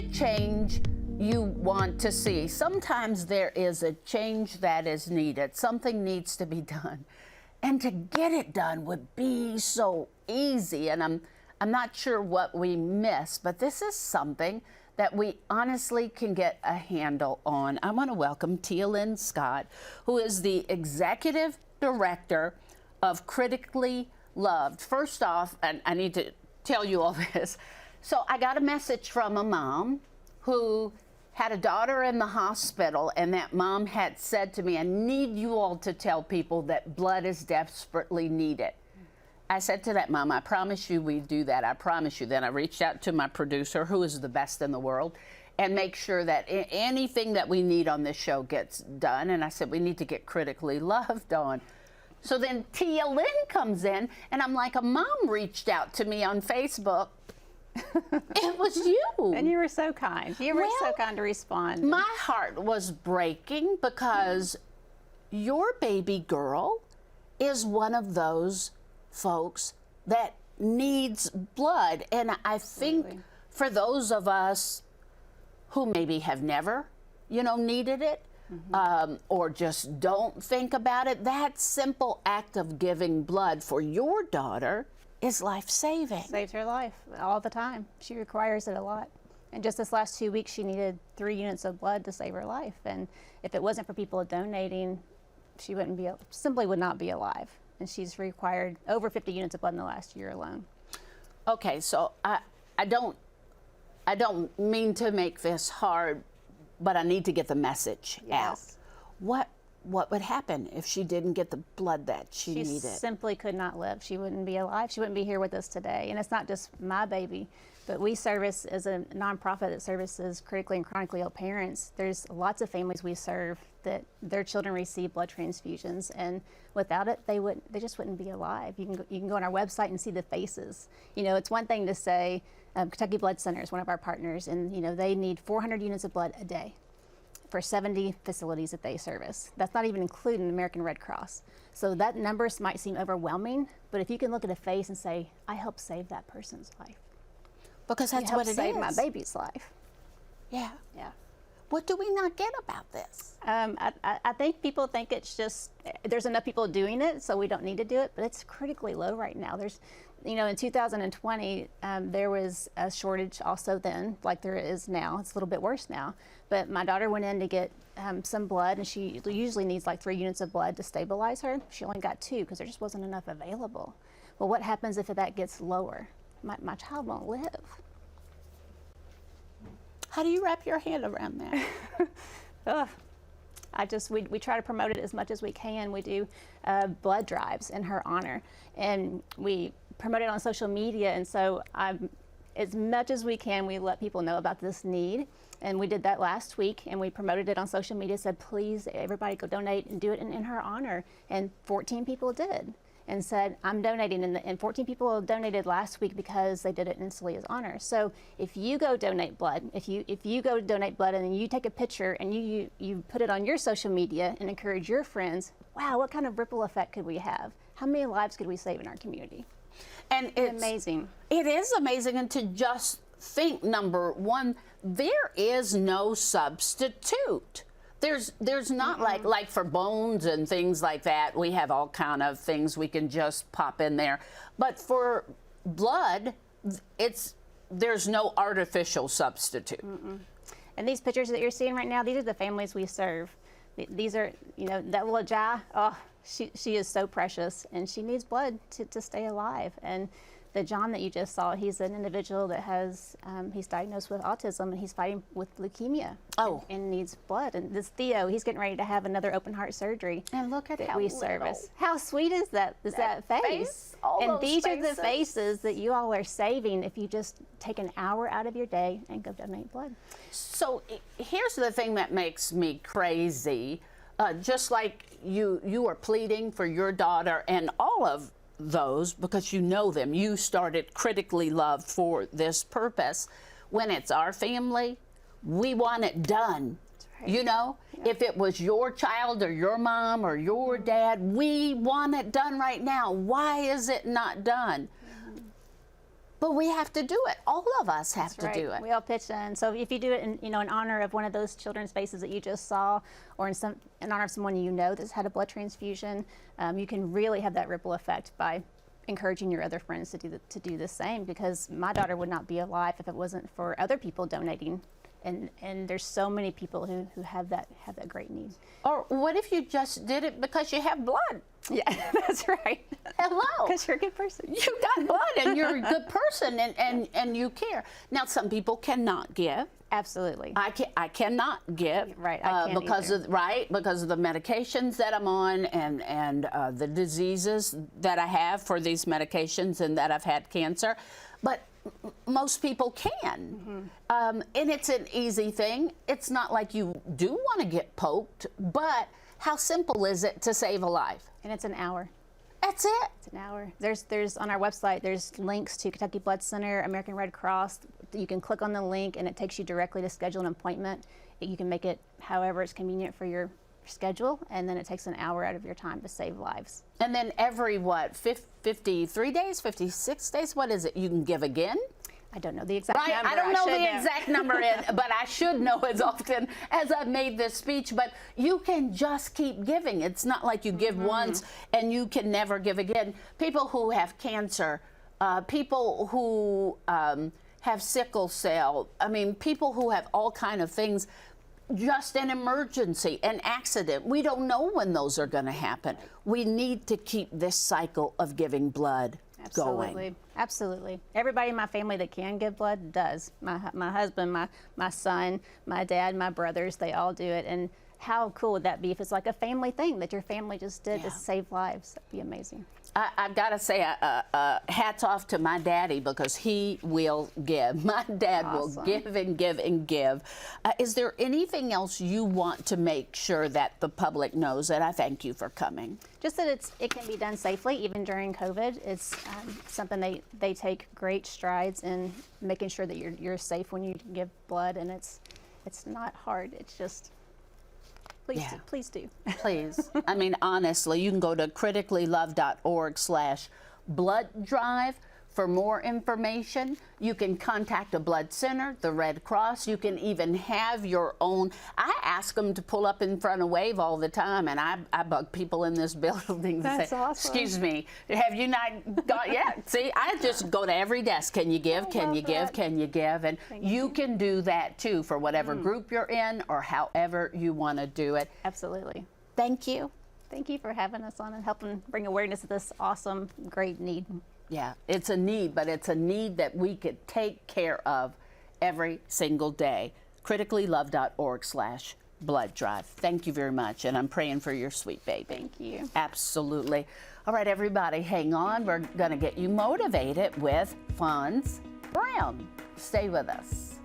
change you want to see. Sometimes there is a change that is needed. Something needs to be done. And to get it done would be so easy. And I'm not sure what we miss, but this is something that we honestly can get a handle on. I want to welcome Tia Lynn Scott, who is the Executive Director of Critically Loved. First off, and I need to tell you all this. So I got a message from a mom who had a daughter in the hospital, and that mom had said to me, I need you all to tell people that blood is desperately needed. I said to that mom, I promise you we do that. I promise you. Then I reached out to my producer, who is the best in the world, and make sure that anything that we need on this show gets done. And I said, we need to get Critically Loved on. So then Tia Lynn comes in, and I'm like, a mom reached out to me on Facebook. It was you. And you were so kind. You were so kind to respond. My heart was breaking because your baby girl is one of those folks that needs blood. And I think for those of us who maybe have never, needed it, or just don't think about it, that simple act of giving blood for your daughter is life-saving. Saves her life all the time. She requires it a lot. And just this last 2 weeks, she needed 3 units of blood to save her life. And if it wasn't for people donating, she simply would not be alive. And she's required over 50 units of blood in the last year alone. Okay, so I don't mean to make this hard, but I need to get the message out. What would happen if she didn't get the blood that she needed? She simply could not live. She wouldn't be alive. She wouldn't be here with us today. And it's not just my baby, but we service as a nonprofit that services critically and chronically ill parents. There's lots of families we serve that their children receive blood transfusions, and without it, they just wouldn't be alive. You can go on our website and see the faces. It's one thing to say Kentucky Blood Center is one of our partners, and they need 400 units of blood a day for 70 facilities that they service. That's not even including the American Red Cross. So that numbers might seem overwhelming, but if you can look at a face and say, I helped save that person's life. Because that's what it is. Save my baby's life. Yeah. Yeah. What do we not get about this? I think people think it's just, there's enough people doing it, so we don't need to do it, but it's critically low right now. There's, in 2020, there was a shortage also then, like there is now. It's a little bit worse now. But my daughter went in to get some blood, and she usually needs like 3 units of blood to stabilize her. She only got 2 because there just wasn't enough available. Well, what happens if that gets lower? My child won't live. How do you wrap your head around that? We try to promote it as much as we can. We do blood drives in her honor, and we promote it on social media. And so as much as we can, we let people know about this need. And we did that last week, and we promoted it on social media, said, please, everybody go donate and do it in her honor. And 14 people did and said, I'm donating. And 14 people donated last week because they did it in Celia's honor. So if you go donate blood, if you go donate blood and then you take a picture and you put it on your social media and encourage your friends, wow, what kind of ripple effect could we have? How many lives could we save in our community? And it's amazing. It is amazing. And to just think, number one, there is no substitute. There's not like for bones and things like that, we have all kind of things we can just pop in there. But for blood, there's no artificial substitute. And these pictures that you're seeing right now, these are the families we serve. These are, that little Jai, she is so precious, and she needs blood to stay alive. And the John that you just saw, he's an individual that has, he's diagnosed with autism, and he's fighting with leukemia. And needs blood. And this Theo, he's getting ready to have another open heart surgery. And look at that we service. How sweet is that? That face? And these are the faces that you all are saving if you just take an hour out of your day and go donate blood. So here's the thing that makes me crazy. Just like you are pleading for your daughter and all of those, because you know them, you started Critically Loved for this purpose. When it's our family, we want it done. Right. If it was your child or your mom or your dad, we want it done right now. Why is it not done? but we have to do it. All of us have to Right. do it. We all pitch in. So if you do it in honor of one of those children's faces that you just saw, or in honor of someone you know that's had a blood transfusion, you can really have that ripple effect by encouraging your other friends to do the same. Because my daughter would not be alive if it wasn't for other people donating. And there's so many people who have that great need. Or what if you just did it because you have blood? Yeah, that's right. Hello. Because you're a good person. You got blood and you're a good person and you care. Now, some people cannot give. Absolutely. I cannot give. Right, I can't because either. because of the medications that I'm on and the diseases that I have for these medications and that I've had cancer. But most people can. And it's an easy thing. It's not like you do want to get poked, but how simple is it to save a life? And it's an hour. That's it. It's an hour. There's on our website, there's links to Kentucky Blood Center, American Red Cross. You can click on the link and it takes you directly to schedule an appointment. You can make it however it's convenient for your schedule, and then it takes an hour out of your time to save lives. And then every, 53 days, 56 days, what is it? You can give again? I don't know the exact Right, number. I don't know should the exact number, but I should know as often as I've made this speech. But you can just keep giving. It's not like you give once and you can never give again. People who have cancer, people who have sickle cell, I mean, people who have all kind of things, just an emergency, an accident. We don't know when those are going to happen. We need to keep this cycle of giving blood Absolutely. going. Absolutely. Everybody in my family that can give blood does. My husband, my son, my dad, my brothers, they all do it. And how cool would that be if it's like a family thing that your family just did to save lives? That'd be amazing. I've got to say, hats off to my daddy because he will give. My dad will give and give and give. Is there anything else you want to make sure that the public knows? And I thank you for coming. Just that it can be done safely, even during COVID. It's something they take great strides in making sure that you're safe when you give blood, and it's not hard. It's just please do. Please. I mean, honestly, you can go to criticallylove.org/blood drive for more information. You can contact a blood center, the Red Cross. You can even have your own. I ask them to pull up in front of WAVE all the time, and I bug people in this building. That's say, awesome. Excuse me, have you not got yet? See, I just go to every desk. Can you give? Can you give? Can you give? And you can do that too for whatever group you're in or however you want to do it. Absolutely. Thank you. Thank you for having us on and helping bring awareness to this awesome, great need. Yeah, it's a need, but it's a need that we could take care of every single day. criticallylove.org/blood drive. Thank you very much, and I'm praying for your sweet baby. Thank you. Absolutely. All right, everybody, hang on. We're going to get you motivated with Fonz Brown. Stay with us.